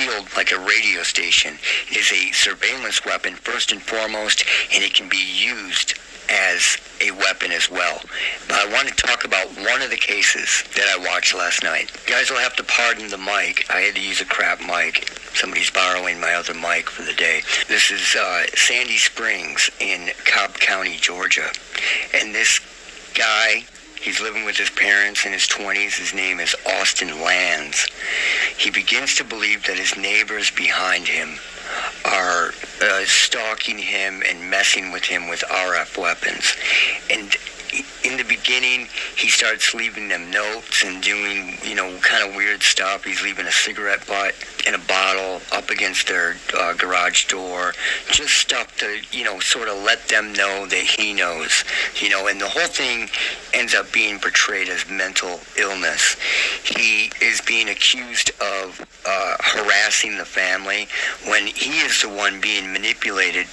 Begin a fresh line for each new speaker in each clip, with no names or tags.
shield like a radio station. It is a surveillance weapon first and foremost, and it can be used as a weapon as well. But I want to talk about one of the cases that I watched last night. You guys will have to pardon the mic. I had to use a crap mic. Somebody's borrowing my other mic for the day. This is Sandy Springs in Cobb County, Georgia. And this guy, he's living with his parents in his 20s. His name is Austin Lands. He begins to believe that his neighbors behind him are stalking him and messing with him with RF weapons. And in the beginning, he starts leaving them notes and doing, kind of weird stuff. He's leaving a cigarette butt and a bottle up against their garage door. Just stuff to, sort of let them know that he knows, and the whole thing ends up being portrayed as mental illness. He is being accused of harassing the family when he is the one being manipulated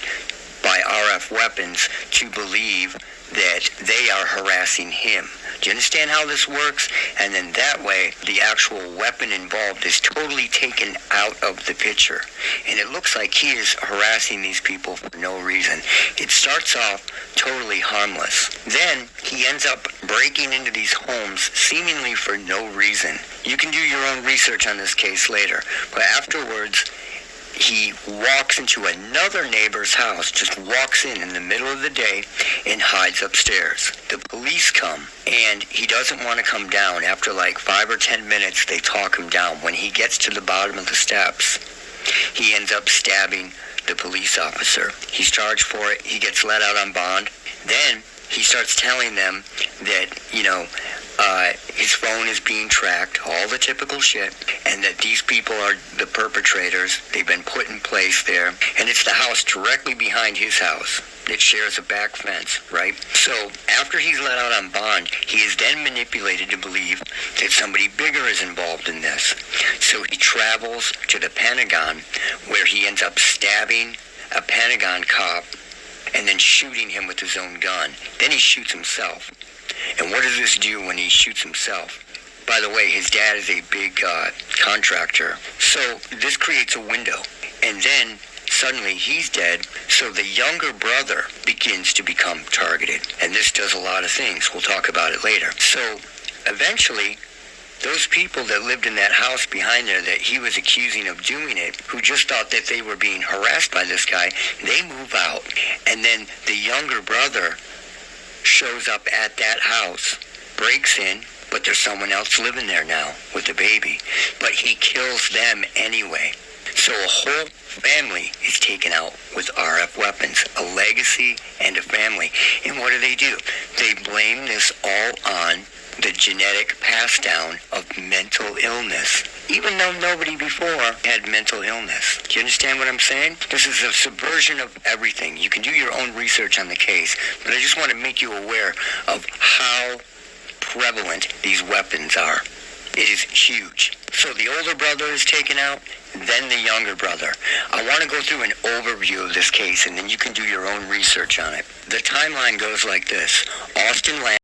by RF weapons to believe that they are harassing him. Do you understand how this works? And then that way, the actual weapon involved is totally taken out of the picture. And it looks like he is harassing these people for no reason. It starts off totally harmless. Then he ends up breaking into these homes seemingly for no reason. You can do your own research on this case later. But afterwards, he walks into another neighbor's house, just walks in the middle of the day and hides upstairs. The police come, and he doesn't want to come down. After like 5 or 10 minutes, they talk him down. When he gets to the bottom of the steps, he ends up stabbing the police officer. He's charged for it. He gets let out on bond. Then he starts telling them that, his phone is being tracked, all the typical shit, and that these people are the perpetrators. They've been put in place there, and it's the house directly behind his house that shares a back fence, right? So after he's let out on bond, he is then manipulated to believe that somebody bigger is involved in this. So he travels to the Pentagon, where he ends up stabbing a Pentagon cop and then shooting him with his own gun. Then he shoots himself. And what does this do when he shoots himself? By the way, his dad is a big contractor. So this creates a window. And then suddenly he's dead. So the younger brother begins to become targeted. And this does a lot of things. We'll talk about it later. So eventually, those people that lived in that house behind there that he was accusing of doing it, who just thought that they were being harassed by this guy, they move out. And then the younger brother shows up at that house, breaks in, but there's someone else living there now with a baby. But he kills them anyway. So a whole family is taken out with RF weapons, a legacy and a family. And what do? They blame this all on the genetic pass down of mental illness, even though nobody before had mental illness. Do you understand what I'm saying? This is a subversion of everything. You can do your own research on the case, but I just want to make you aware of how prevalent these weapons are. It is huge. So the older brother is taken out, then the younger brother. I want to go through an overview of this case, and then you can do your own research on it. The timeline goes like this. Austin Land